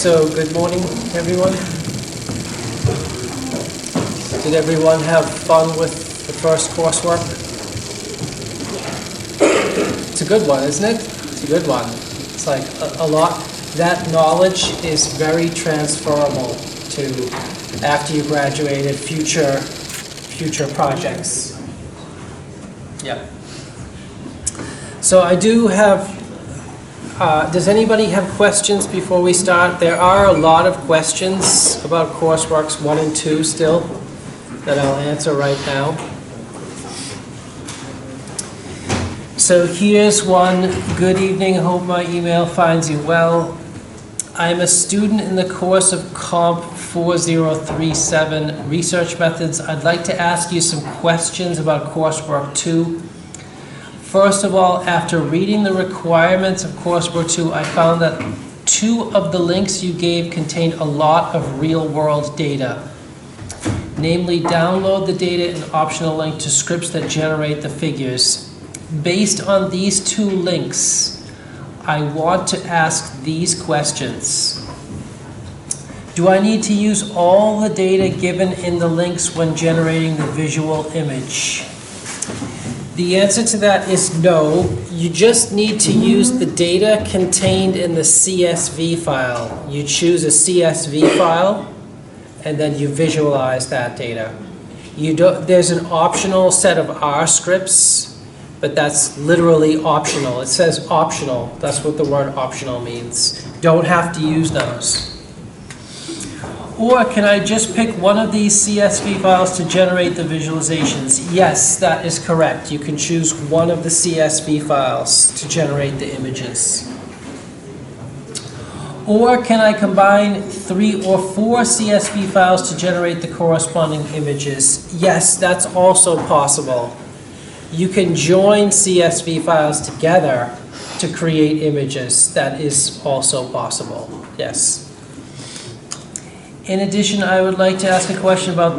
So, good morning, everyone. Did everyone have fun with the first coursework? It's a good one, isn't it? It's a good one. It's like a lot. That knowledge is very transferable to after you graduated, future projects. Yeah. So I do have. Does anybody have questions before we start? There are a lot of questions about Courseworks 1 and 2 still that I'll answer right now. So here's one. Good evening. Hope my email finds you well. I'm a student in the course of Comp 4037 Research Methods. I'd like to ask you some questions about Coursework 2. First of all, after reading the requirements of Coursework 2, I found that 2 of the links you gave contained a lot of real-world data. Namely, download the data and optional link to scripts that generate the figures. Based on these 2 links, I want to ask these questions. Do I need to use all the data given in the links when generating the visual image? The answer to that is no. You just need to use the data contained in the CSV file. You choose a CSV file, and then you visualize that data. There's an optional set of R scripts, but that's literally optional. It says optional. That's what the word optional means. Don't have to use those. Or can I just pick one of these CSV files to generate the visualizations? Yes, that is correct. You can choose one of the CSV files to generate the images. Or can I combine 3 or 4 CSV files to generate the corresponding images? Yes, that's also possible. You can join CSV files together to create images. That is also possible, yes. In addition, I would like to ask a question about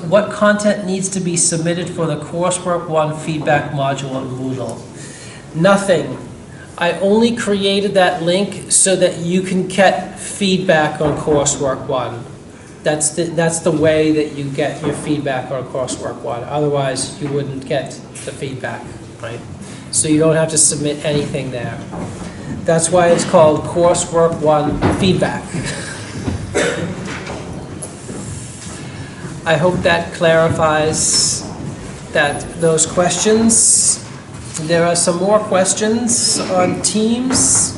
what content needs to be submitted for the Coursework 1 feedback module in Moodle. Nothing. I only created that link so that you can get feedback on Coursework 1. That's the way that you get your feedback on Coursework 1. Otherwise, you wouldn't get the feedback, right? So you don't have to submit anything there. That's why it's called Coursework 1 feedback. I hope that clarifies those questions. There are some more questions on Teams.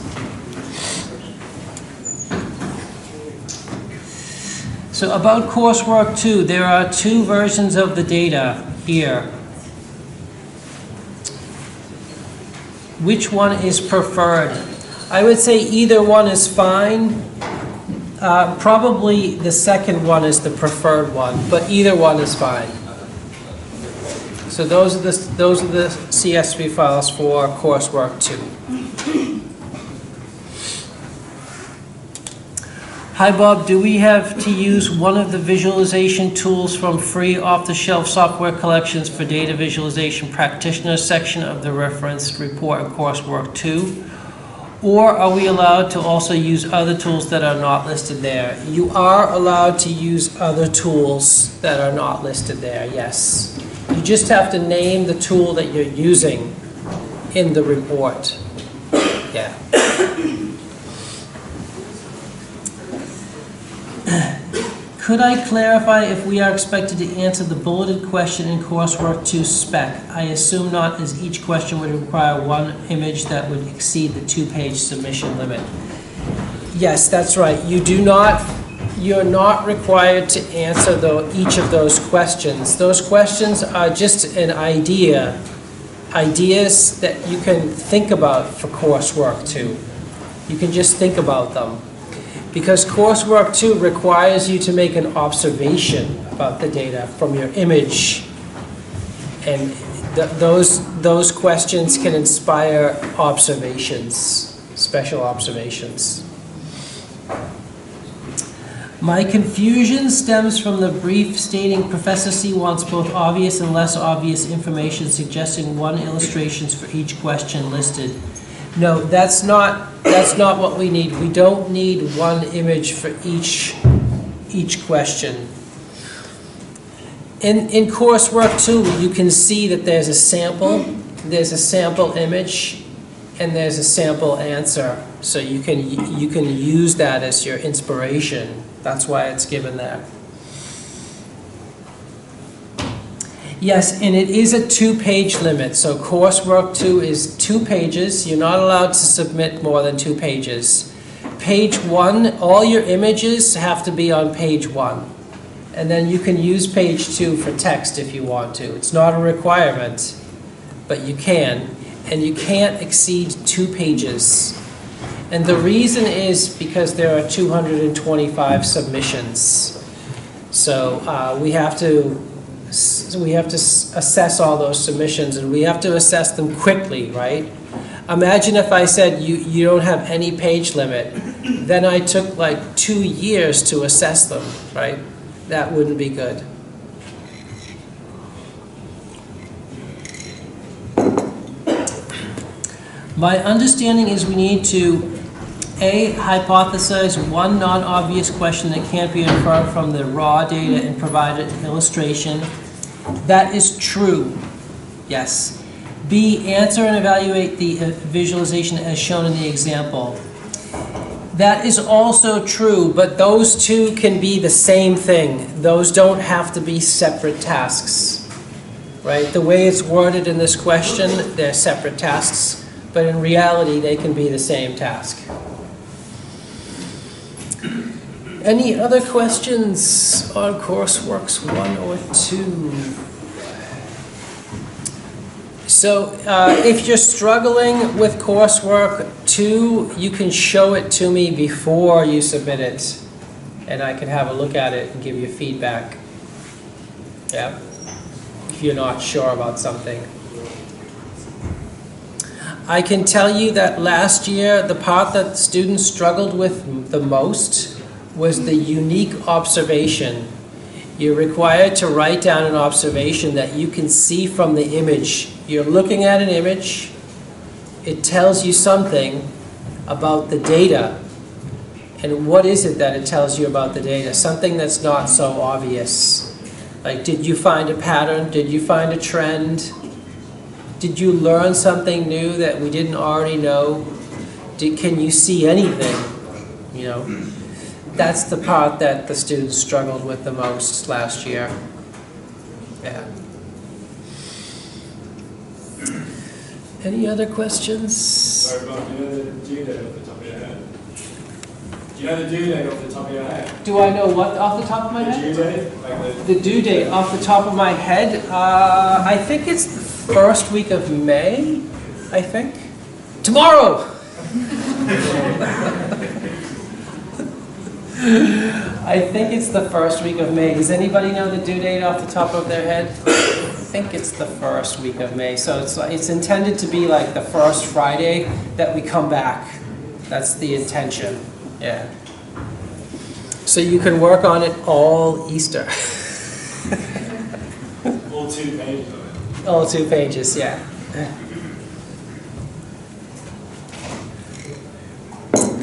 So about Coursework 2, there are 2 versions of the data here. Which one is preferred? I would say either one is fine. Probably the second one is the preferred one, but either one is fine. So those are the CSV files for Coursework 2. Hi Bob, do we have to use one of the visualization tools from free off-the-shelf software collections for data visualization practitioner section of the reference report in Coursework 2? Or are we allowed to also use other tools that are not listed there? You are allowed to use other tools that are not listed there, yes. You just have to name the tool that you're using in the report. Yeah. Could I clarify if we are expected to answer the bulleted question in Coursework 2 spec? I assume not, as each question would require 1 image that would exceed the 2-page submission limit. Yes, that's right. You're not required to answer each of those questions. Those questions are just an ideas that you can think about for Coursework 2. You can just think about them. Because Coursework 2 requires you to make an observation about the data from your image. And those questions can inspire observations, special observations. My confusion stems from the brief stating Professor C wants both obvious and less obvious information, suggesting 1 illustrations for each question listed. No, that's not what we need. We don't need one image for each question. In Coursework 2, you can see that there's a sample image, and there's a sample answer. So you can use that as your inspiration. That's why it's given there. Yes, and it is a 2-page limit. So Coursework 2 is 2 pages. You're not allowed to submit more than 2 pages. Page 1, all your images have to be on page 1. And then you can use page 2 for text if you want to. It's not a requirement, but you can. And you can't exceed 2 pages. And the reason is because there are 225 submissions. So we have to assess all those submissions, and we have to assess them quickly, right? Imagine if I said you don't have any page limit, then I took like 2 years to assess them, right? That wouldn't be good. My understanding is we need to A, hypothesize one non-obvious question that can't be inferred from the raw data and provide an illustration. That is true, yes. B, answer and evaluate the visualization as shown in the example. That is also true, but those two can be the same thing. Those don't have to be separate tasks, right? The way it's worded in this question, they're separate tasks, but in reality, they can be the same task. Any other questions on Courseworks 1 or 2? So if you're struggling with Coursework 2, you can show it to me before you submit it, and I can have a look at it and give you feedback. Yeah, if you're not sure about something. I can tell you that last year, the part that students struggled with the most was the unique observation. You're required to write down an observation that you can see from the image. You're looking at an image, it tells you something about the data. And what is it that it tells you about the data? Something that's not so obvious. Like, did you find a pattern? Did you find a trend? Did you learn something new that we didn't already know? Can you see anything? You know, that's the part that the students struggled with the most last year. Yeah. Any other questions? Sorry, Mark, do you know the due date off the top of your head? Do you know the due date off the top of your head? Do I know what off the top of my head? The due date? Like the due date off the top of my head? I think it's the first week of May, I think. Tomorrow! I think it's the first week of May. Does anybody know the due date off the top of their head? I think it's the first week of May. So it's intended to be like the first Friday that we come back. That's the intention. Yeah. So you can work on it all Easter. all 2 pages of it? All 2 pages, yeah.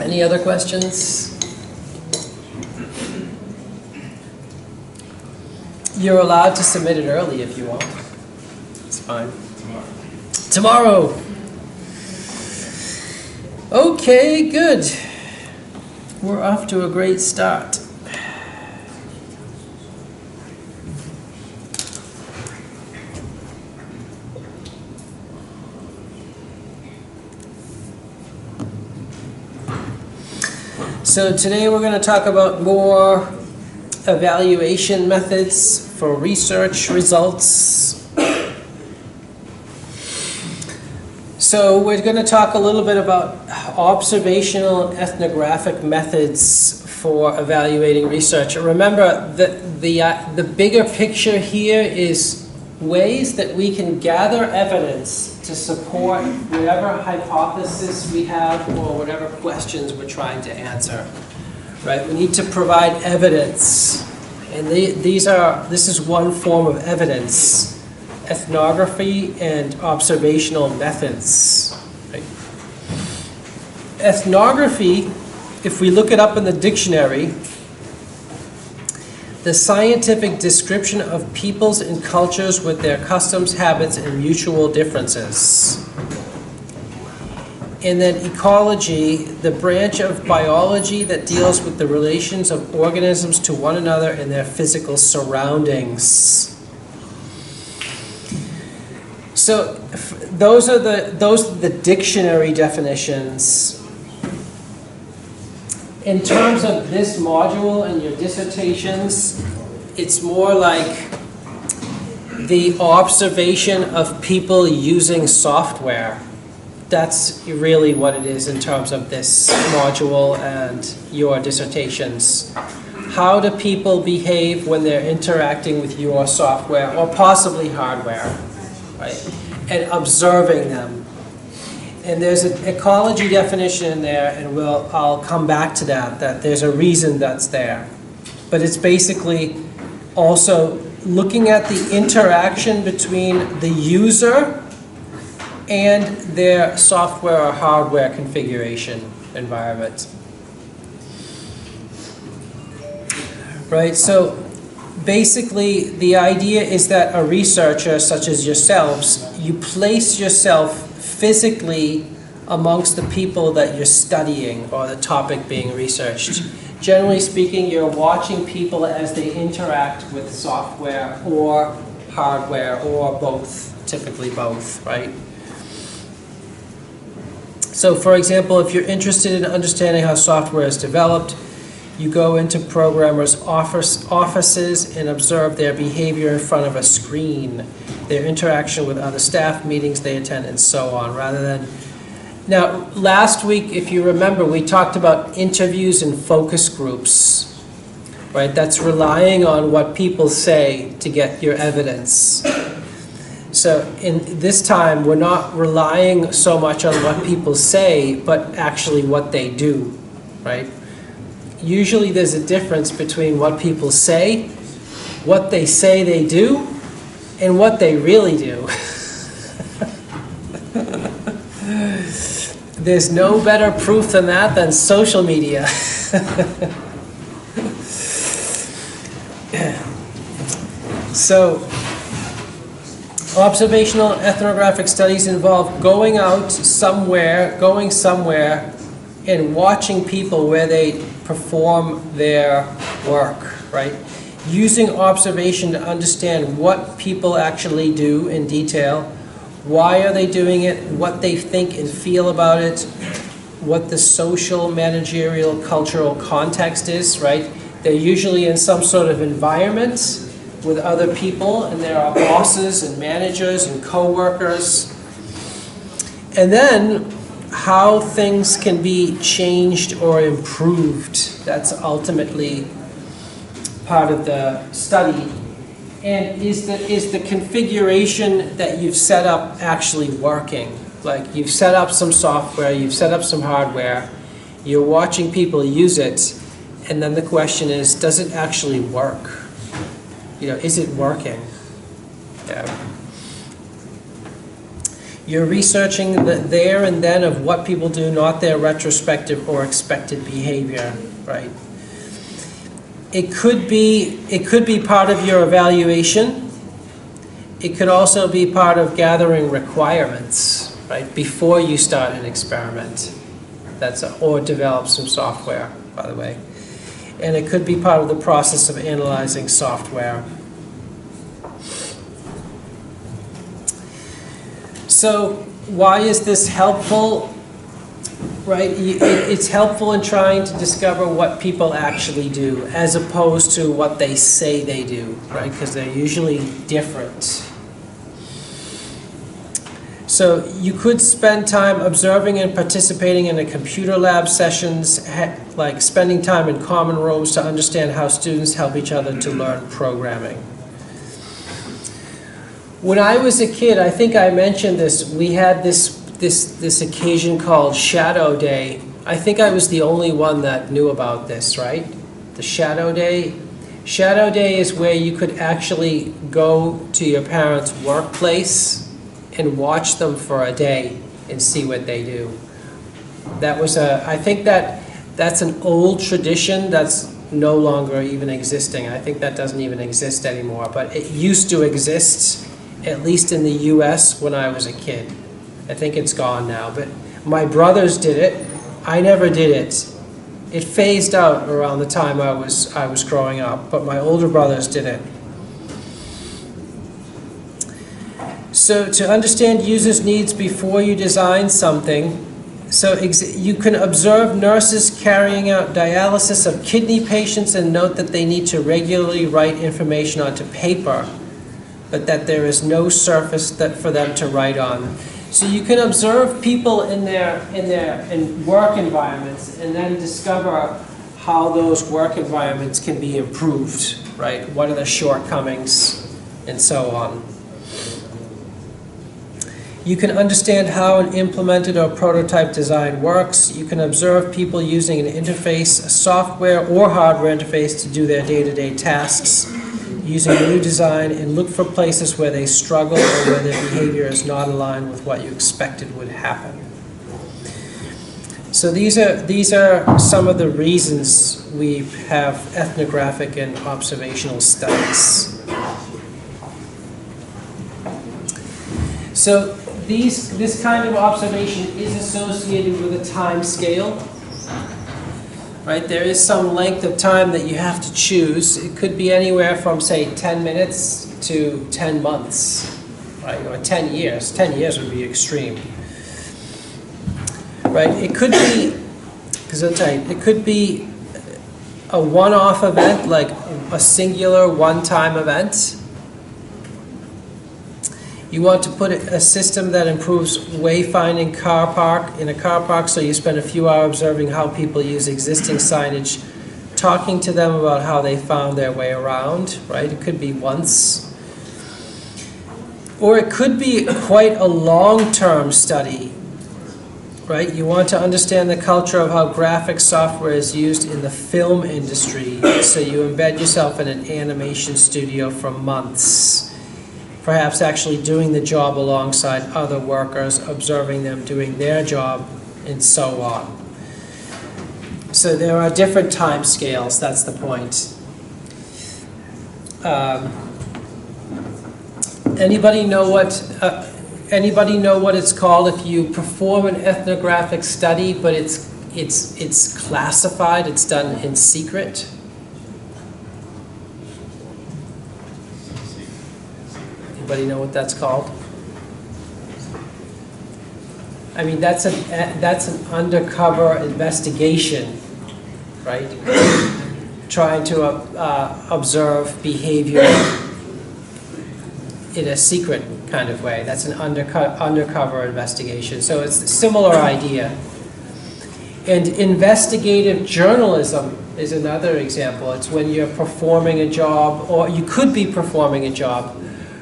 Any other questions? You're allowed to submit it early if you want. It's fine. Tomorrow. Okay, good. We're off to a great start. So today we're going to talk about more evaluation methods for research results. So we're going to talk a little bit about observational ethnographic methods for evaluating research. Remember that the bigger picture here is ways that we can gather evidence to support whatever hypothesis we have or whatever questions we're trying to answer. Right? We need to provide evidence, and this is one form of evidence: ethnography and observational methods. Right? ethnography, if we look it up in the dictionary, the scientific description of peoples and cultures with their customs, habits, and mutual differences. And then ecology, the branch of biology that deals with the relations of organisms to one another and their physical surroundings. So those are the dictionary definitions. In terms of this module and your dissertations, it's more like the observation of people using software. That's really what it is in terms of this module and your dissertations. How do people behave when they're interacting with your software or possibly hardware, right? And observing them. And there's an ecology definition in there, and I'll come back to that there's a reason that's there. But it's basically also looking at the interaction between the user and their software or hardware configuration environment. Right, so basically the idea is that a researcher such as yourselves, you place yourself physically amongst the people that you're studying or the topic being researched. Generally speaking, you're watching people as they interact with software or hardware or both, typically both, right? So for example, if you're interested in understanding how software is developed, you go into programmers' offices and observe their behavior in front of a screen, their interaction with other staff, meetings they attend, and so on, rather than... Now, last week, if you remember, we talked about interviews and focus groups, right? That's relying on what people say to get your evidence. So in this time, we're not relying so much on what people say, but actually what they do, right? Usually there's a difference between what people say, what they say they do, and what they really do. There's no better proof than that than social media. So, observational ethnographic studies involve going somewhere, and watching people where they perform their work, right? Using observation to understand what people actually do in detail, why are they doing it, what they think and feel about it, what the social, managerial, cultural context is, right? They're usually in some sort of environment with other people, and there are bosses and managers and co-workers. And then how things can be changed or improved. That's ultimately part of the study. And is the configuration that you've set up actually working? Like you've set up some software, you've set up some hardware, you're watching people use it, and then the question is, does it actually work? You know, is it working? Yeah. You're researching the there and then of what people do, not their retrospective or expected behavior, right? It could be part of your evaluation. It could also be part of gathering requirements, right? Before you start an experiment, or develop some software, by the way. And it could be part of the process of analyzing software. So why is this helpful? Right? It's helpful in trying to discover what people actually do as opposed to what they say they do, right? Because they're usually different. So you could spend time observing and participating in a computer lab sessions, like spending time in common rooms to understand how students help each other to learn programming. When I was a kid, I think I mentioned this, we had this occasion called Shadow Day. I think I was the only one that knew about this, right? The Shadow Day. Shadow Day is where you could actually go to your parents' workplace and watch them for a day and see what they do. That was I think that's an old tradition that's no longer even existing. I think that doesn't even exist anymore, but it used to exist, at least in the US when I was a kid. I think it's gone now, but my brothers did it. I never did it. It phased out around the time I was growing up, but my older brothers did it. So to understand users' needs before you design something, so you can observe nurses carrying out dialysis of kidney patients and note that they need to regularly write information onto paper, but that there is no surface for them to write on. So you can observe people in work environments and then discover how those work environments can be improved, right? What are the shortcomings and so on. You can understand how an implemented or prototype design works. You can observe people using an interface, a software or hardware interface to do their day-to-day tasks, using a new design, and look for places where they struggle or where their behavior is not aligned with what you expected would happen. So these are some of the reasons we have ethnographic and observational studies. So this kind of observation is associated with a time scale, right? There is some length of time that you have to choose. It could be anywhere from, say, 10 minutes to 10 months, right? Or 10 years. 10 years would be extreme, right? It could be, because I'll tell you, it could be a one-off event, like a singular one-time event. You want to put a system that improves wayfinding in a car park, so you spend a few hours observing how people use existing signage, talking to them about how they found their way around, right? It could be once. Or it could be quite a long-term study, right? You want to understand the culture of how graphic software is used in the film industry, so you embed yourself in an animation studio for months. Perhaps actually doing the job alongside other workers, observing them doing their job, and so on. So there are different time scales, that's the point. Anybody know what it's called if you perform an ethnographic study, but it's classified, it's done in secret? Anybody know what that's called? I mean, that's an undercover investigation, right? Trying to observe behavior in a secret kind of way. That's an undercover investigation. So it's a similar idea. And investigative journalism is another example. It's when you're performing a job, or you could be performing a job,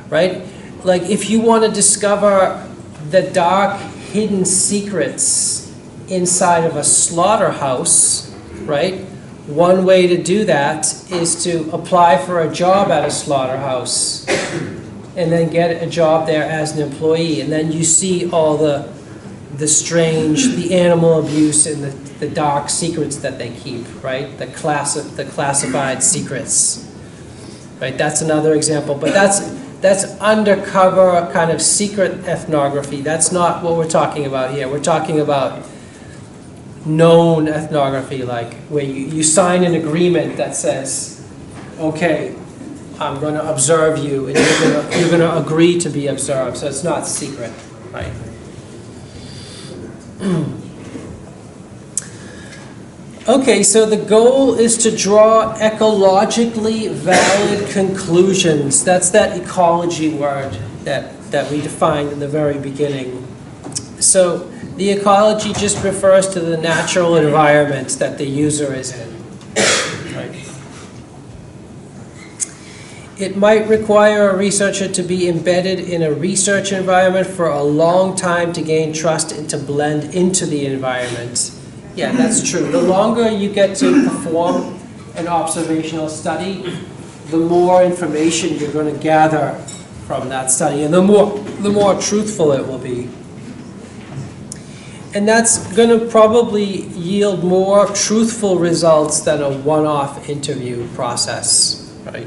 right? Like if you want to discover the dark, hidden secrets inside of a slaughterhouse, right? One way to do that is to apply for a job at a slaughterhouse and then get a job there as an employee. And then you see all the the animal abuse and the dark secrets that they keep, right? The classified secrets, right? That's another example, but that's undercover kind of secret ethnography. That's not what we're talking about here. We're talking about known ethnography, like where you sign an agreement that says, okay, I'm going to observe you, and you're going to agree to be observed. So it's not secret, right? Okay, so the goal is to draw ecologically valid conclusions. That's that ecology word that we defined in the very beginning. So the ecology just refers to the natural environment that the user is in. Right? It might require a researcher to be embedded in a research environment for a long time to gain trust and to blend into the environment. Yeah, that's true. The longer you get to perform an observational study, the more information you're going to gather from that study, and the more truthful it will be. And that's going to probably yield more truthful results than a one-off interview process, right?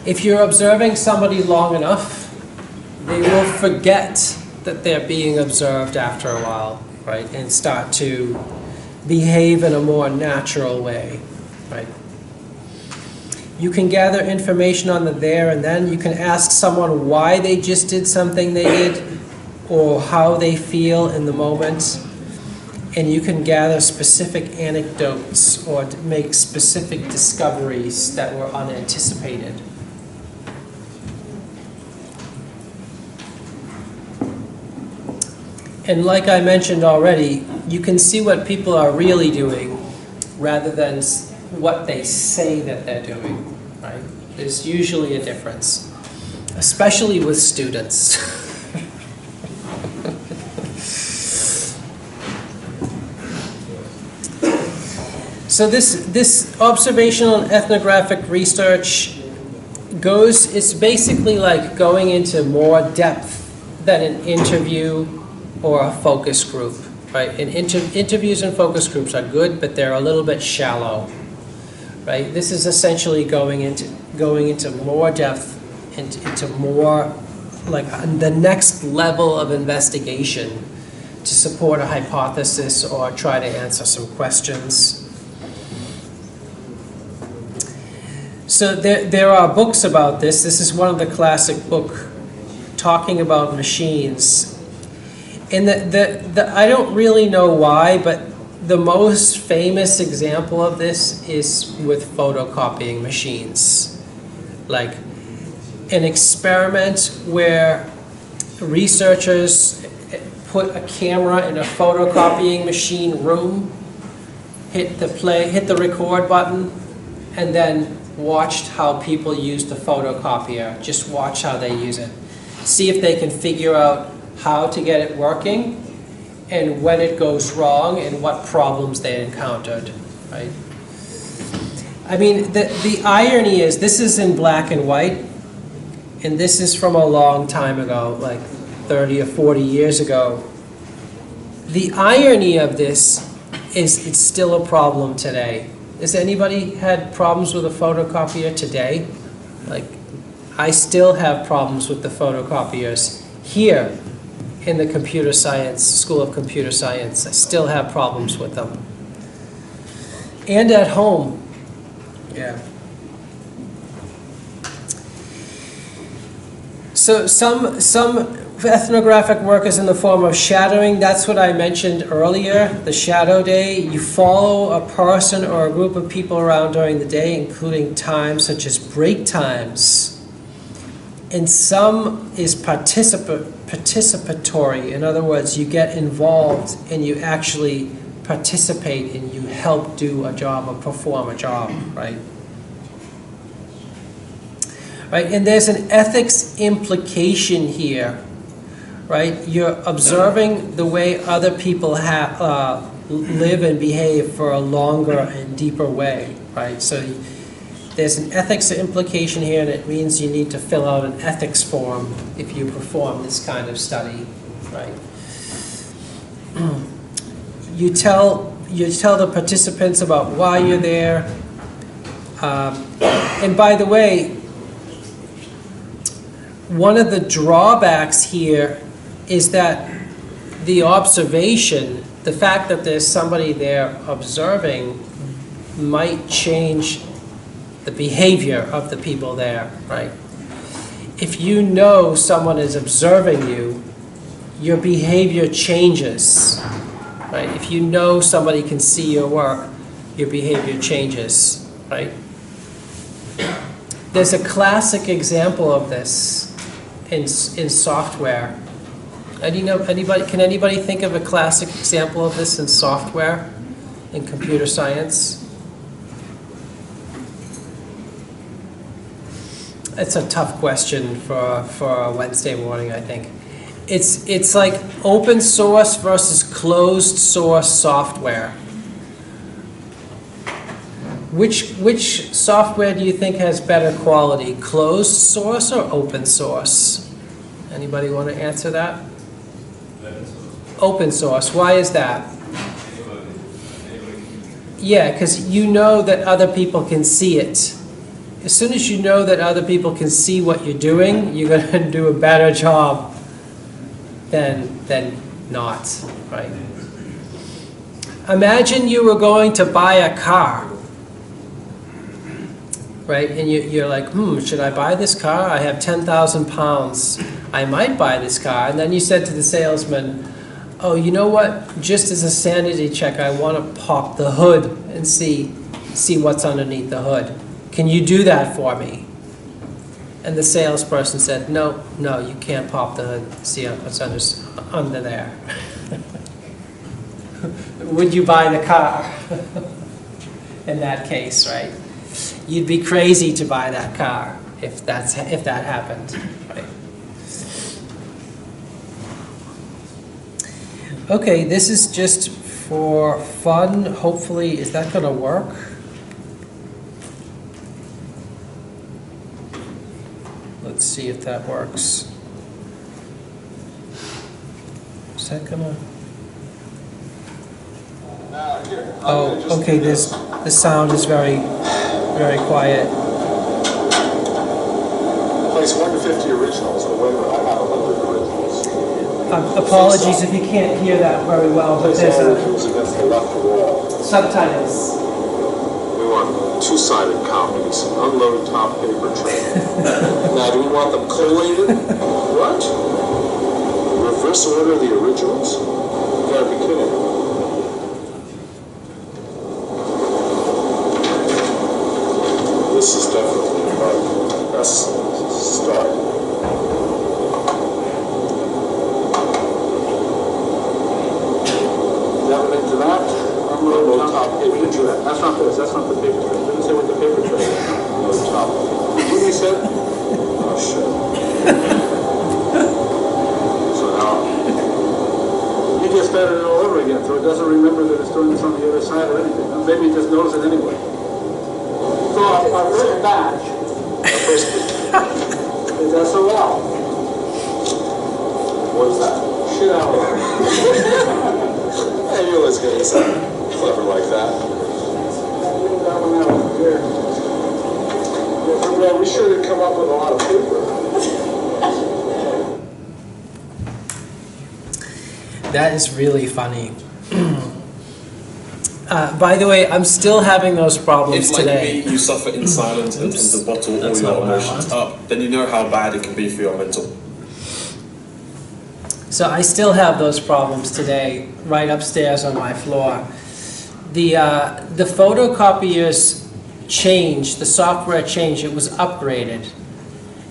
If you're observing somebody long enough, they will forget that they're being observed after a while, right? And start to behave in a more natural way, right? You can gather information on the there and then. You can ask someone why they just did something they did, or how they feel in the moment, and you can gather specific anecdotes or make specific discoveries that were unanticipated. And like I mentioned already, you can see what people are really doing rather than what they say that they're doing, right? There's usually a difference, especially with students. So this observational and ethnographic research it's basically like going into more depth than an interview or a focus group, right? And interviews and focus groups are good, but they're a little bit shallow, right? This is essentially going into more depth, into more like the next level of investigation to support a hypothesis or try to answer some questions. So there are books about this. This is one of the classic book talking about machines. And I don't really know why, but the most famous example of this is with photocopying machines. Like an experiment where researchers put a camera in a photocopying machine room, hit the record button, and then watched how people use the photocopier. Just watch how they use it. See if they can figure out how to get it working and when it goes wrong and what problems they encountered, right? I mean, the irony is this is in black and white, and this is from a long time ago, like 30 or 40 years ago. The irony of this is it's still a problem today. Has anybody had problems with a photocopier today? Like, I still have problems with the photocopiers here in the computer science, School of Computer Science. I still have problems with them. And at home. Yeah. So some ethnographic work is in the form of shadowing. That's what I mentioned earlier, the shadow day. You follow a person or a group of people around during the day, including times such as break times. And some is participatory. In other words, you get involved and you actually participate and you help do a job or perform a job, right? Right, and there's an ethics implication here, right? You're observing the way other people live and behave for a longer and deeper way, right? So there's an ethics implication here, and it means you need to fill out an ethics form if you perform this kind of study, right? You tell the participants about why you're there, and by the way, one of the drawbacks here is that the observation, the fact that there's somebody there observing, might change the behavior of the people there, right? If you know someone is observing you, your behavior changes, right? If you know somebody can see your work, your behavior changes, right? There's a classic example of this in software. Can anybody think of a classic example of this in software, in computer science? It's a tough question for a Wednesday morning, I think. It's like open source versus closed source software. Which software do you think has better quality, closed source or open source? Anybody want to answer that? Open source. open source. Why is that? Yeah, because you know that other people can see it. As soon as you know that other people can see what you're doing, you're going to do a better job than not, right? Imagine you were going to buy a car, right? And you're like, should I buy this car? I have 10,000 pounds. I might buy this car. And then you said to the salesman, oh, you know what? Just as a sanity check, I want to pop the hood and see what's underneath the hood. Can you do that for me? And the salesperson said, no, you can't pop the hood, see what's under there. Would you buy the car? In that case, right? You'd be crazy to buy that car if that happened, right? Okay, this is just for fun. Hopefully, is that going to work? Let's see if that works. Is that going to... Oh, okay, the sound is very, very quiet. Place 1 to 50 originals, or whether I have 100 originals. Apologies if you can't hear that very well, but there's against the left wall. subtitles. We want two-sided copies, unload top paper tray. Now, do we want them collated? What? Reverse order the originals? You gotta be kidding. This is definitely about best start. That went into that. Unload top paper tray. That's not this. That's not the paper tray. It didn't say what the paper tray is. Unload top. What you said? Oh shit. So now he gets started it all over again, so it doesn't remember that it's doing this on the other side or anything. Maybe it just knows it anyway. So our first batch. Is SOL. What is that? Shit out. Hey, you always get something clever like that. That one out there. Yeah, we should have come up with a lot of paper. That is really funny. By the way, I'm still having those problems if, like today. me, you suffer in silence and tend to bottle all That's your not what I emotions want. up, then you know how bad it can be for your mental. So I still have those problems today, right upstairs on my floor. The photocopiers changed, the software changed, it was upgraded.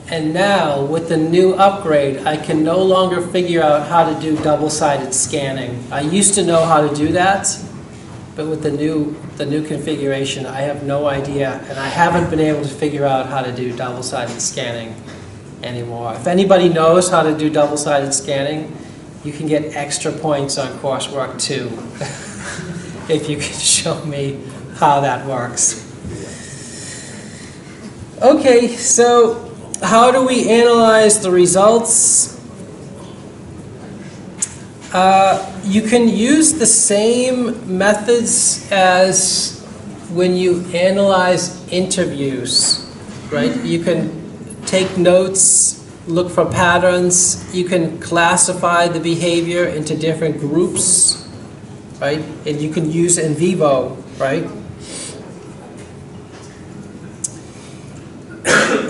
And now, with the new upgrade, I can no longer figure out how to do double-sided scanning. I used to know how to do that, but with the new configuration, I have no idea, and I haven't been able to figure out how to do double-sided scanning anymore. If anybody knows how to do double-sided scanning, you can get extra points on coursework too, if you can show me how that works. Okay, so how do we analyze the results? You can use the same methods as when you analyze interviews, right? You can take notes, look for patterns. You can classify the behavior into different groups, right? And you can use in vivo, right?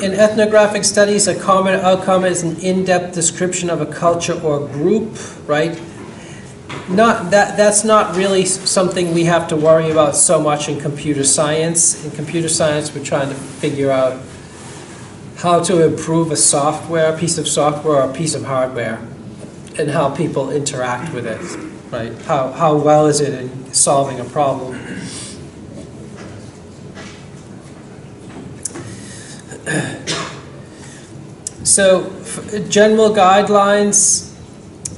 In ethnographic studies, a common outcome is an in-depth description of a culture or group, right? That's not really something we have to worry about so much in computer science. In computer science, we're trying to figure out how to improve a piece of software or a piece of hardware, and how people interact with it, right? How well is it in solving a problem? So, general guidelines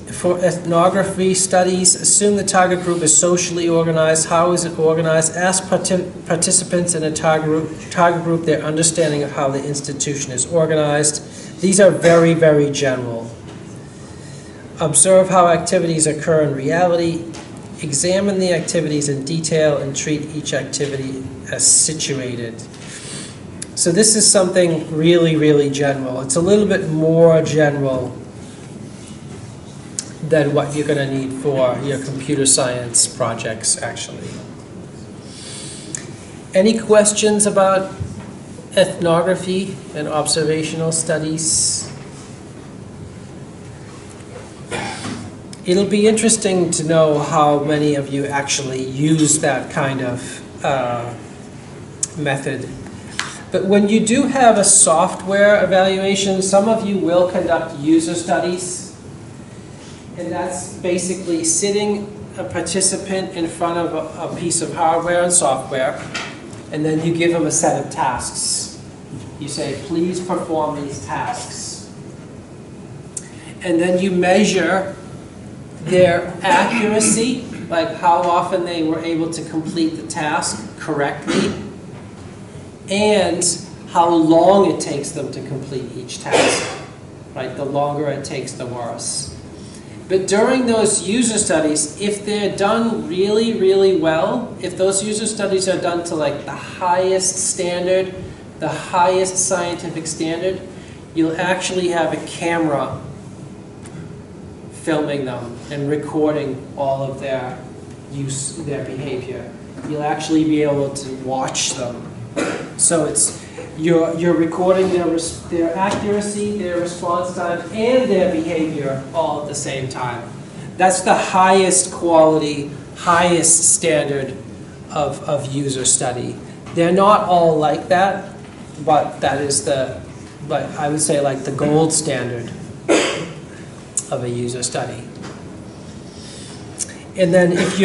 for ethnography studies: assume the target group is socially organized. How is it organized? Ask participants in a target group their understanding of how the institution is organized. These are very, very general. observe how activities occur in reality, examine the activities in detail, and treat each activity as situated. So this is something really, really general. It's a little bit more general than what you're going to need for your computer science projects, actually. Any questions about ethnography and observational studies? It'll be interesting to know how many of you actually use that kind of method. But when you do have a software evaluation, some of you will conduct user studies. And that's basically sitting a participant in front of a piece of hardware and software, and then you give them a set of tasks. You say, please perform these tasks. And then you measure their accuracy, like how often they were able to complete the task correctly, and how long it takes them to complete each task. Right? The longer it takes, the worse. But during those user studies, if they're done really, really well, if those user studies are done to like the highest standard, the highest scientific standard, you'll actually have a camera filming them and recording all of their their behavior. You'll actually be able to watch them. So it's you're recording their accuracy, their response time, and their behavior all at the same time. That's the highest quality, highest standard of user study. They're not all like that, but that is I would say like the gold standard of a user study. And then if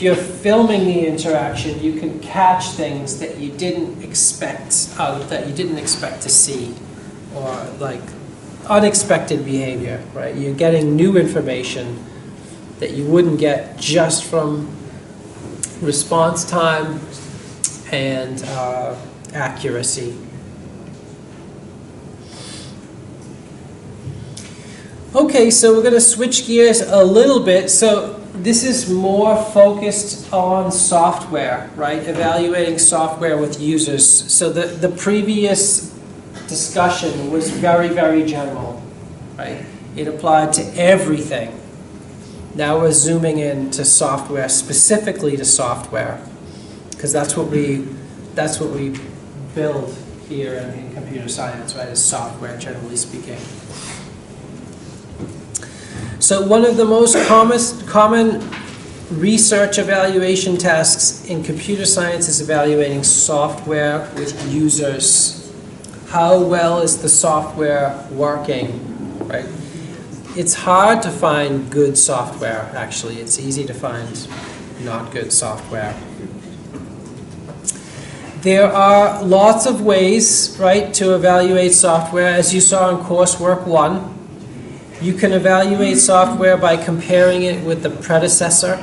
you're filming the interaction, you can catch things that you didn't expect to see, or like unexpected behavior, right? You're getting new information that you wouldn't get just from response time and accuracy. Okay, so we're going to switch gears a little bit. So this is more focused on software, right? Evaluating software with users. So the previous discussion was very, very general, right? It applied to everything. Now we're zooming in to software, specifically to software, because that's what we build here in computer science, right? Is software, generally speaking. So one of the most common research evaluation tasks in computer science is evaluating software with users. How well is the software working, right? It's hard to find good software, actually. It's easy to find not good software. There are lots of ways, right, to evaluate software. As you saw in Coursework 1, you can evaluate software by comparing it with the predecessor.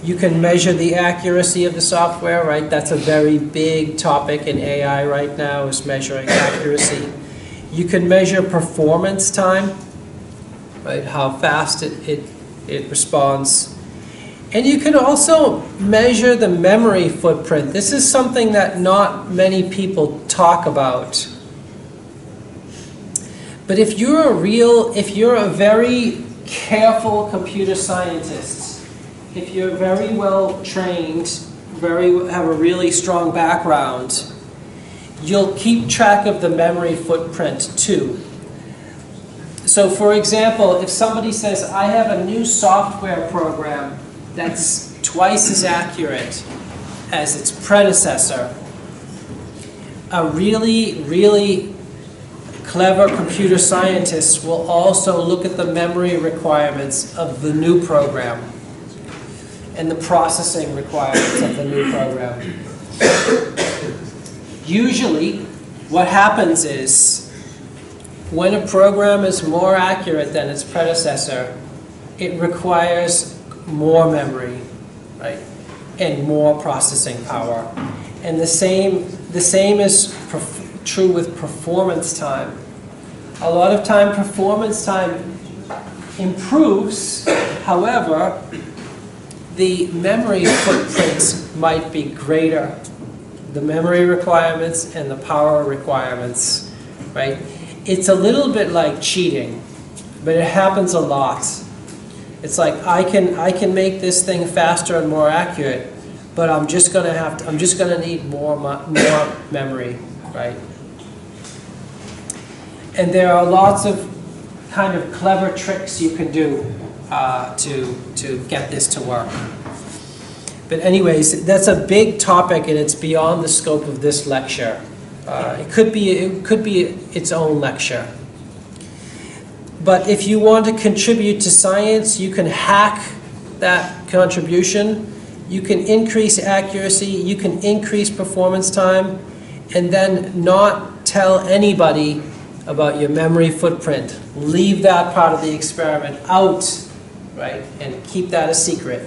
You can measure the accuracy of the software, right? That's a very big topic in AI right now, is measuring accuracy. You can measure performance time, right? How fast it responds. And you can also measure the memory footprint. This is something that not many people talk about. But if you're a very careful computer scientist, if you're very well trained, have a really strong background, you'll keep track of the memory footprint too. So for example, if somebody says, I have a new software program that's twice as accurate as its predecessor, a really, really clever computer scientists will also look at the memory requirements of the new program and the processing requirements of the new program. Usually, what happens is, when a program is more accurate than its predecessor, it requires more memory, right, and more processing power. And the same is true with performance time. A lot of time, performance time improves. However, the memory footprints might be greater. The memory requirements and the power requirements, right? It's a little bit like cheating, but it happens a lot. It's like I can make this thing faster and more accurate, but I'm just gonna need more memory, right? And there are lots of kind of clever tricks you can do to get this to work. But anyways, that's a big topic, and it's beyond the scope of this lecture. It could be its own lecture. But if you want to contribute to science, you can hack that contribution. You can increase accuracy. You can increase performance time, and then not tell anybody about your memory footprint. Leave that part of the experiment out, right? And keep that a secret.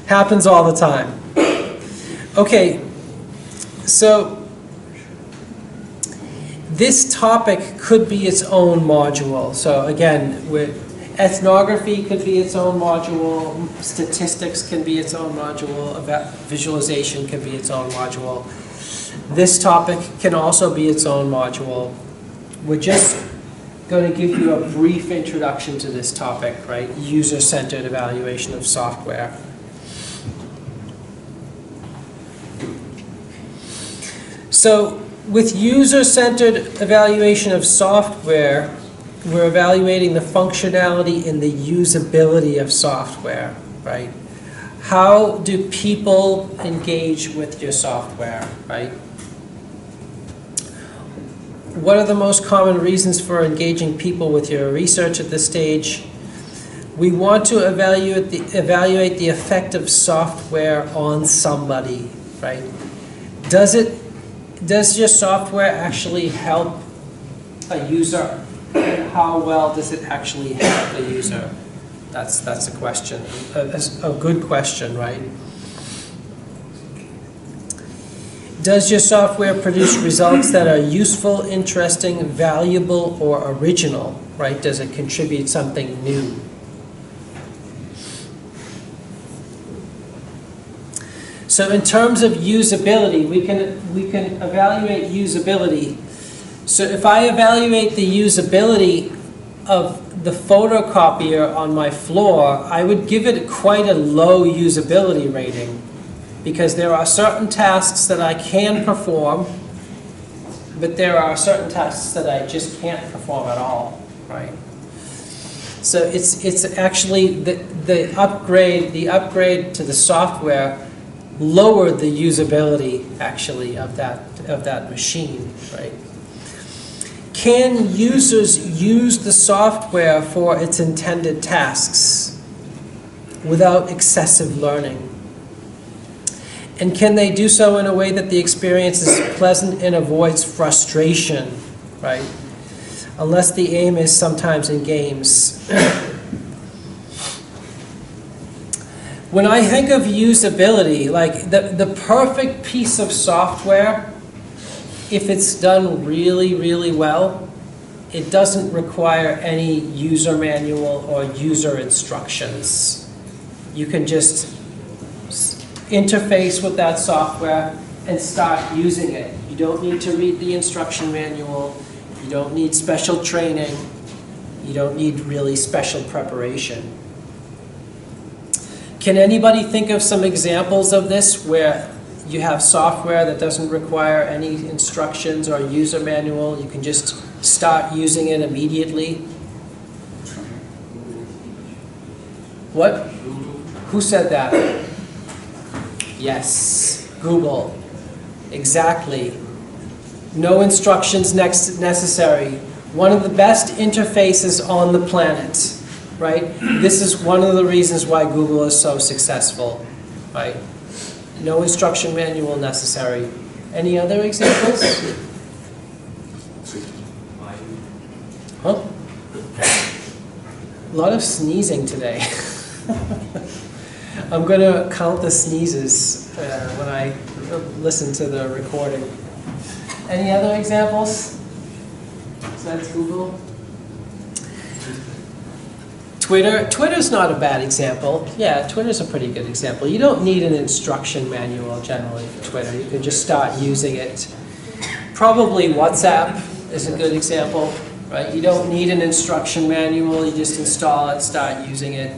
Happens all the time. Okay, so this topic could be its own module. So again, ethnography could be its own module, statistics can be its own module, visualization can be its own module. This topic can also be its own module. We're just going to give you a brief introduction to this topic, right? User-centered evaluation of software. So with user-centered evaluation of software, we're evaluating the functionality and the usability of software, right? How do people engage with your software, right? What are the most common reasons for engaging people with your research at this stage? We want to evaluate the effect of software on somebody, right? Does your software actually help a user? How well does it actually help the user? That's a question, a good question, right? Does your software produce results that are useful, interesting, valuable, or original, right? Does it contribute something new? So in terms of usability, we can evaluate usability. So if I evaluate the usability of the photocopier on my floor, I would give it quite a low usability rating, because there are certain tasks that I can perform, but there are certain tasks that I just can't perform at all, right? So it's actually the upgrade to the software lowered the usability actually of that machine, right? Can users use the software for its intended tasks without excessive learning? And can they do so in a way that the experience is pleasant and avoids frustration, right? Unless the aim is sometimes in games. When I think of usability, like the perfect piece of software, if it's done really, really well, it doesn't require any user manual or user instructions. You can just interface with that software and start using it. You don't need to read the instruction manual. You don't need special training. You don't need really special preparation. Can anybody think of some examples of this where you have software that doesn't require any instructions or user manual? You can just start using it immediately. What? Who said that? Yes, Google. Exactly. No instructions necessary. One of the best interfaces on the planet, right? This is one of the reasons why Google is so successful, right? No instruction manual necessary. Any other examples? Huh? A lot of sneezing today. I'm going to count the sneezes when I listen to the recording. Any other examples besides Google? Twitter's not a bad example. Yeah, Twitter's a pretty good example. You don't need an instruction manual generally for Twitter. You can just start using it. Probably WhatsApp is a good example, right? You don't need an instruction manual. You just install it, start using it.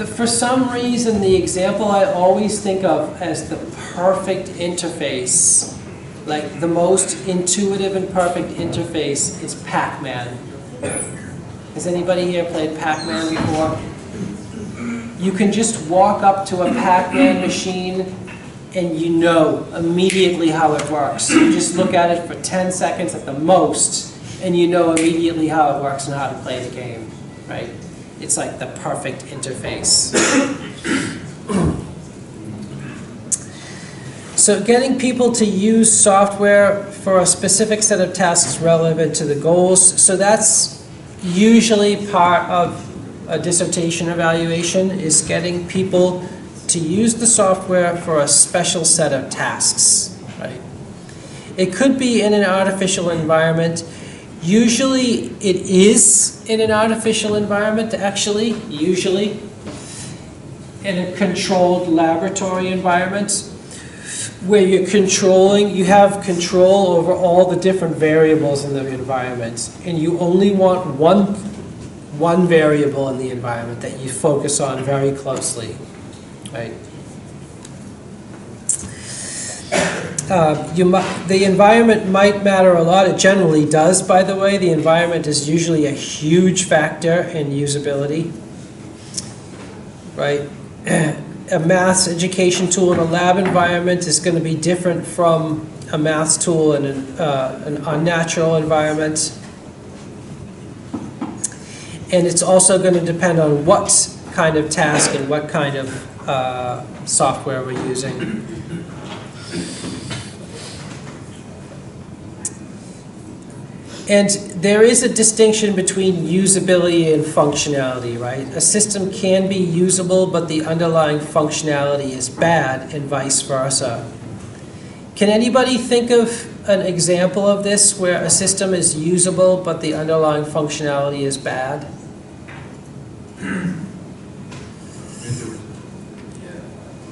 For some reason, the example I always think of as the perfect interface, like the most intuitive and perfect interface, is Pac-Man. Has anybody here played Pac-Man before? You can just walk up to a Pac-Man machine and you know immediately how it works. You just look at it for 10 seconds at the most and you know immediately how it works and how to play the game, right? It's like the perfect interface. So getting people to use software for a specific set of tasks relevant to the goals. So that's usually part of a dissertation evaluation, is getting people to use the software for a special set of tasks, right? It could be in an artificial environment. Usually it is in an artificial environment, actually, usually in a controlled laboratory environment where you have control over all the different variables in the environment, and you only want one variable in the environment that you focus on very closely, right? The environment might matter a lot. It generally does, by the way. The environment is usually a huge factor in usability, right? A maths education tool in a lab environment is going to be different from a maths tool in an unnatural environment. And it's also going to depend on what kind of task and what kind of software we're using. And there is a distinction between usability and functionality, right? A system can be usable, but the underlying functionality is bad, and vice versa. Can anybody think of an example of this where a system is usable, but the underlying functionality is bad?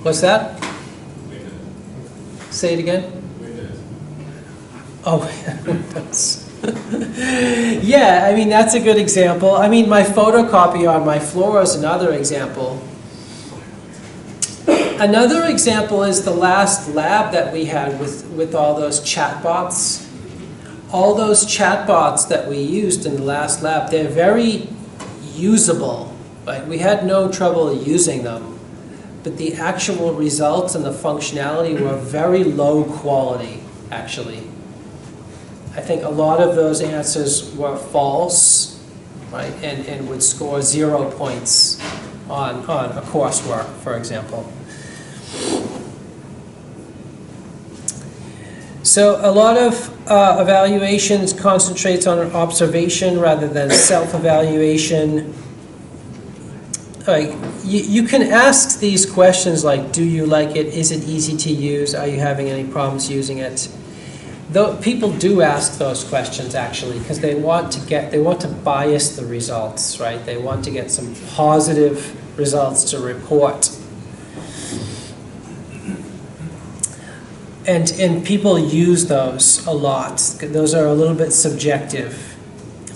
What's that? Say it again. Oh, that's... Yeah, I mean, that's a good example. I mean, my photocopier on my floor is another example. Another example is the last lab that we had with all those chatbots. All those chatbots that we used in the last lab, they're very usable. Right? We had no trouble using them. But the actual results and the functionality were very low quality, actually. I think a lot of those answers were false, right, and would score 0 points on a coursework, for example. So a lot of evaluations concentrates on observation rather than self-evaluation. You can ask these questions like, do you like it? Is it easy to use? Are you having any problems using it? Though people do ask those questions actually because they want to bias the results, right? They want to get some positive results to report. And people use those a lot. Those are a little bit subjective.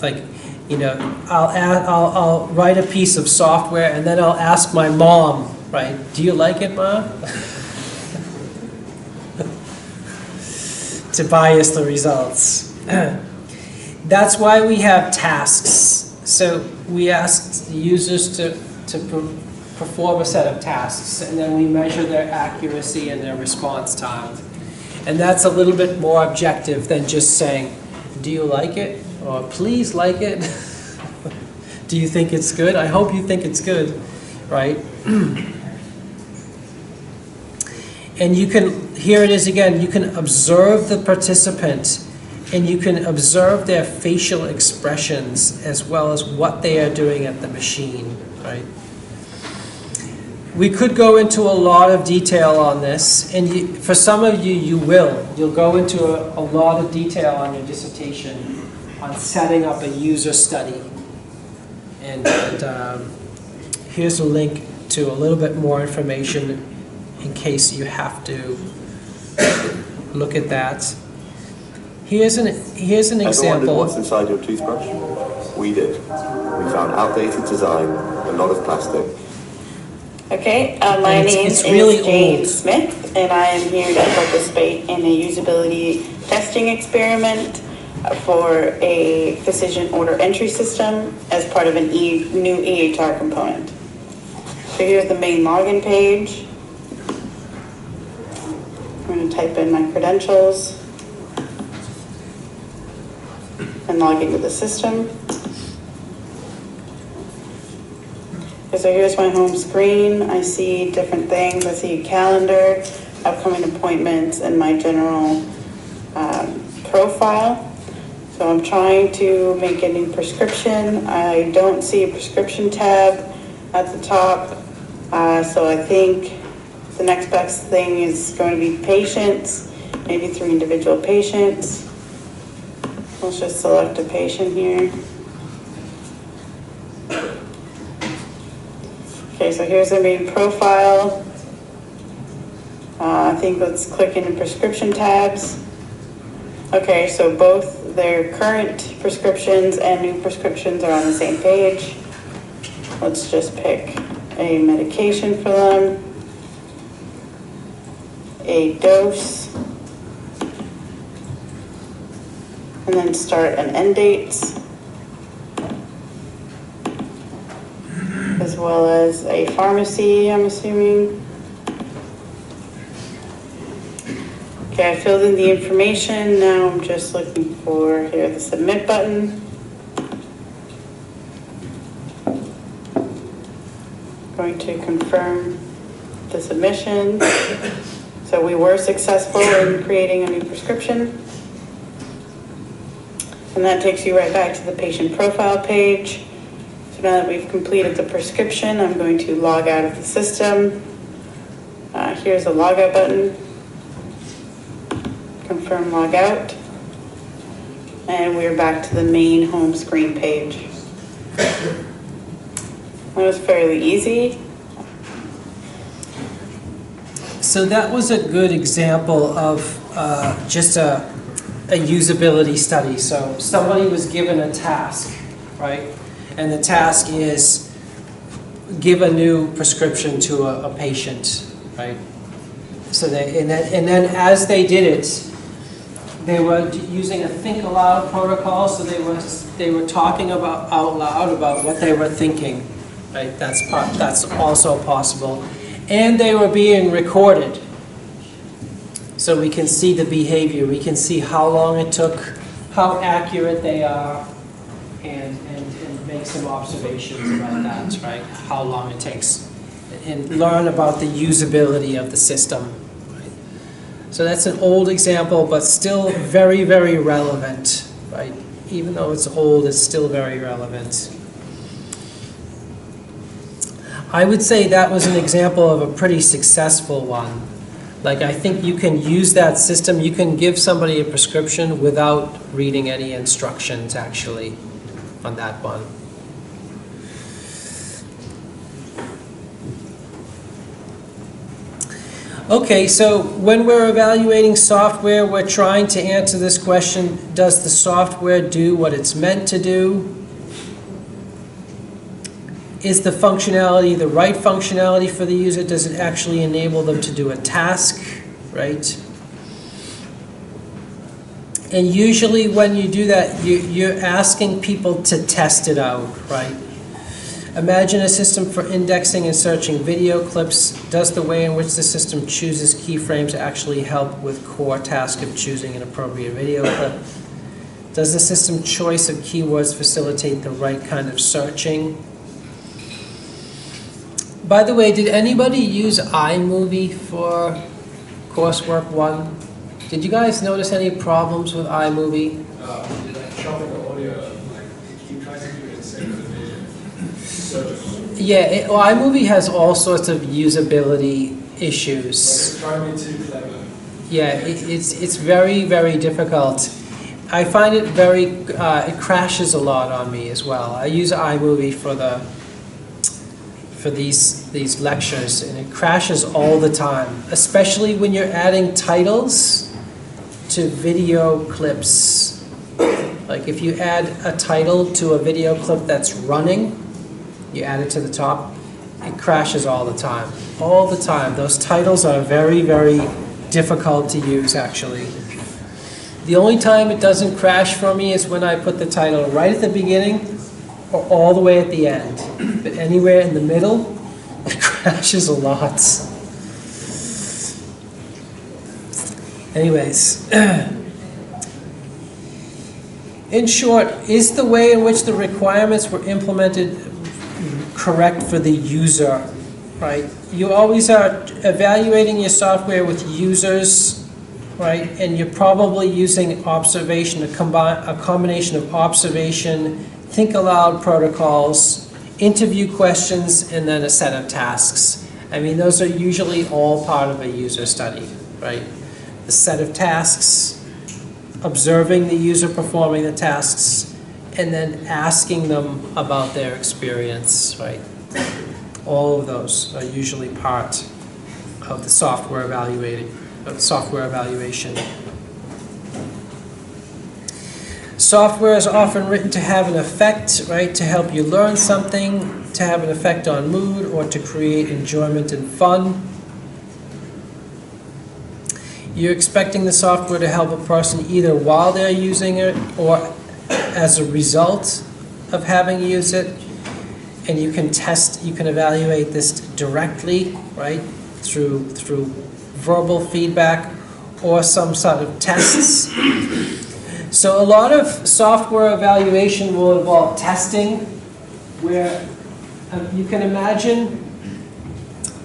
Like, you know, I'll write a piece of software and then I'll ask my mom, right? Do you like it, Mom? To bias the results. That's why we have tasks. So we ask the users to perform a set of tasks, and then we measure their accuracy and their response time. And that's a little bit more objective than just saying, do you like it? Or please like it. Do you think it's good? I hope you think it's good, right? And you can, here it is again, you can observe the participant and you can observe their facial expressions as well as what they are doing at the machine, right? We could go into a lot of detail on this, and for some of you, you will. You'll go into a lot of detail on your dissertation on setting up a user study Here's a link to a little bit more information in case you have to look at that. Here's an Ever wondered example. what's inside your toothbrush? We did. We found outdated design, a lot of plastic. Okay, my And name it's is really Jane old. Smith, and I am here to participate in a usability testing experiment for a physician order entry system as part of a new EHR component. So here's the main login page. I'm going to type in my credentials and log into the system. Okay, so here's my home screen. I see different things. I see a calendar, upcoming appointments, and my general profile. So I'm trying to make a new prescription. I don't see a prescription tab at the top. So I think the next best thing is going to be patients, maybe 3 individual patients. Let's just select a patient here. Okay, so here's their main profile. I think let's click into prescription tabs. Okay, so both their current prescriptions and new prescriptions are on the same page. Let's just pick a medication for them, a dose, and then start and end dates, as well as a pharmacy, I'm assuming. Okay, I filled in the information. Now I'm just looking for here the submit button. Going to confirm the submission. So we were successful in creating a new prescription. And that takes you right back to the patient profile page. So now that we've completed the prescription, I'm going to log out of the system. Here's a logout button. Confirm log out. And we're back to the main home screen page. That was fairly easy. So that was a good example of just a usability study. So somebody was given a task, right? And the task is give a new prescription to a patient, right? So and then as they did it, they were using a think aloud protocol. So they were talking about out loud about what they were thinking, right? That's also possible. And they were being recorded. So we can see the behavior. We can see how long it took, how accurate they are, and make some observations about that, right? How long it takes. And learn about the usability of the system. Right? So that's an old example, but still very, very relevant, right? Even though it's old, it's still very relevant. I would say that was an example of a pretty successful one. Like, I think you can use that system. You can give somebody a prescription without reading any instructions, actually, on that one. Okay, so when we're evaluating software, we're trying to answer this question: does the software do what it's meant to do? Is the functionality the right functionality for the user? Does it actually enable them to do a task, right? And usually when you do that, you're asking people to test it out, right? Imagine a system for indexing and searching video clips. Does the way in which the system chooses keyframes actually help with core task of choosing an appropriate video clip? Does the system choice of keywords facilitate the right kind of searching? By the way, did anybody use iMovie for Coursework 1? Did you guys notice any problems with iMovie? Chopping the audio, keep trying to do it in sync with the video. Yeah, iMovie has all sorts of usability issues. It's trying to be too clever. Yeah, it's very, very difficult. I find it very, it crashes a lot on me as well. I use iMovie for these lectures, and it crashes all the time, especially when you're adding titles to video clips. Like if you add a title to a video clip that's running, you add it to the top, it crashes all the time. All the time. Those titles are very, very difficult to use, actually. The only time it doesn't crash for me is when I put the title right at the beginning or all the way at the end. But anywhere in the middle, it crashes a lot. Anyways, in short, is the way in which the requirements were implemented correct for the user, right? You always are evaluating your software with users, right? And you're probably using observation, a combination of observation, think aloud protocols, interview questions, and then a set of tasks. I mean, those are usually all part of a user study, right? The set of tasks, observing the user performing the tasks, and then asking them about their experience, right? All of those are usually part of the software evaluation. Software is often written to have an effect, right? To help you learn something, to have an effect on mood, or to create enjoyment and fun. You're expecting the software to help a person either while they're using it or as a result of having used it. And you can evaluate this directly, right? Through verbal feedback or some sort of tests. So a lot of software evaluation will involve testing, where you can imagine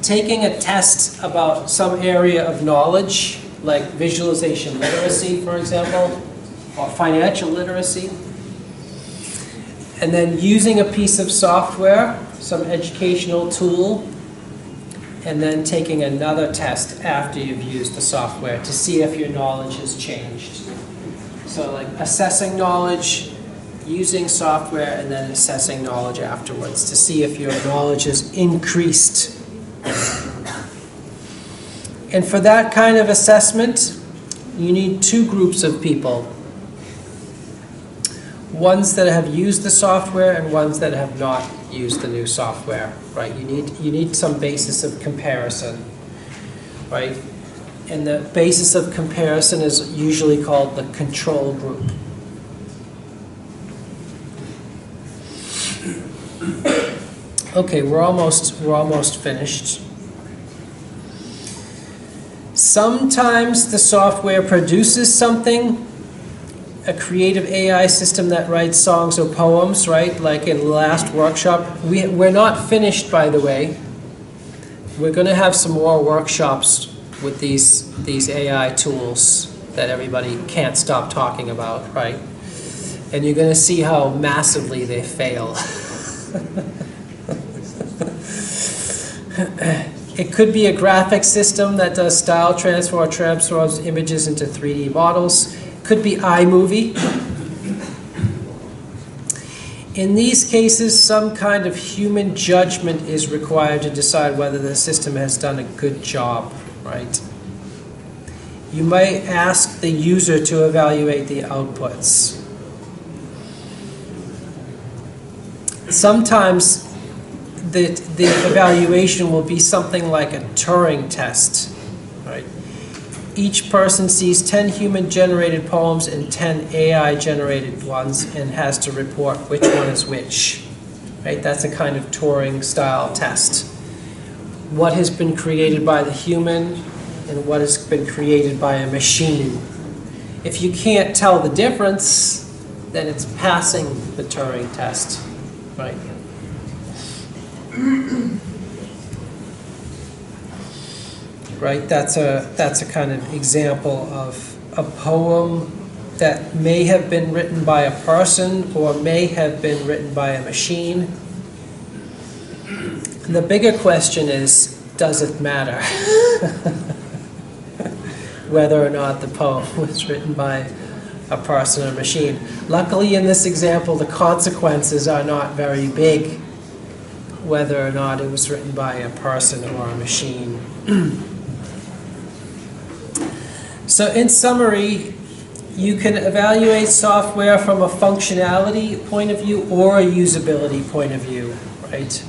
taking a test about some area of knowledge, like visualization literacy, for example, or financial literacy, and then using a piece of software, some educational tool, and then taking another test after you've used the software to see if your knowledge has changed. So like assessing knowledge, using software, and then assessing knowledge afterwards to see if your knowledge has increased. And for that kind of assessment, you need two groups of people. Ones that have used the software and ones that have not used the new software, right? You need some basis of comparison, right? And the basis of comparison is usually called the control group. Okay, we're almost finished. Sometimes the software produces something, a creative AI system that writes songs or poems, right? Like in the last workshop. We're not finished, by the way. We're going to have some more workshops with these AI tools that everybody can't stop talking about, right? And you're going to see how massively they fail. It could be a graphic system that does style transfer or transforms images into 3D models. Could be iMovie. In these cases, some kind of human judgment is required to decide whether the system has done a good job, right? You might ask the user to evaluate the outputs. Sometimes the evaluation will be something like a Turing test, right? Each person sees 10 human-generated poems and 10 AI-generated ones and has to report which one is which, right? That's a kind of Turing-style test. What has been created by the human and what has been created by a machine. If you can't tell the difference, then it's passing the Turing test, right? Right, that's a kind of example of a poem that may have been written by a person or may have been written by a machine. And the bigger question is, does it matter whether or not the poem was written by a person or machine. Luckily, in this example, the consequences are not very big, whether or not it was written by a person or a machine. So in summary, you can evaluate software from a functionality point of view or a usability point of view, right?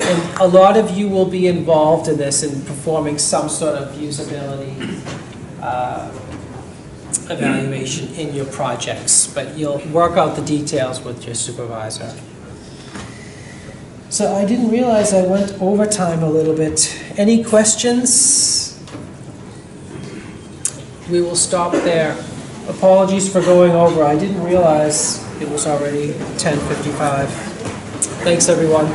And a lot of you will be involved in this in performing some sort of usability evaluation in your projects, but you'll work out the details with your supervisor. So I didn't realize I went overtime a little bit. Any questions? We will stop there. Apologies for going over. I didn't realize it was already 10:55. Thanks, everyone.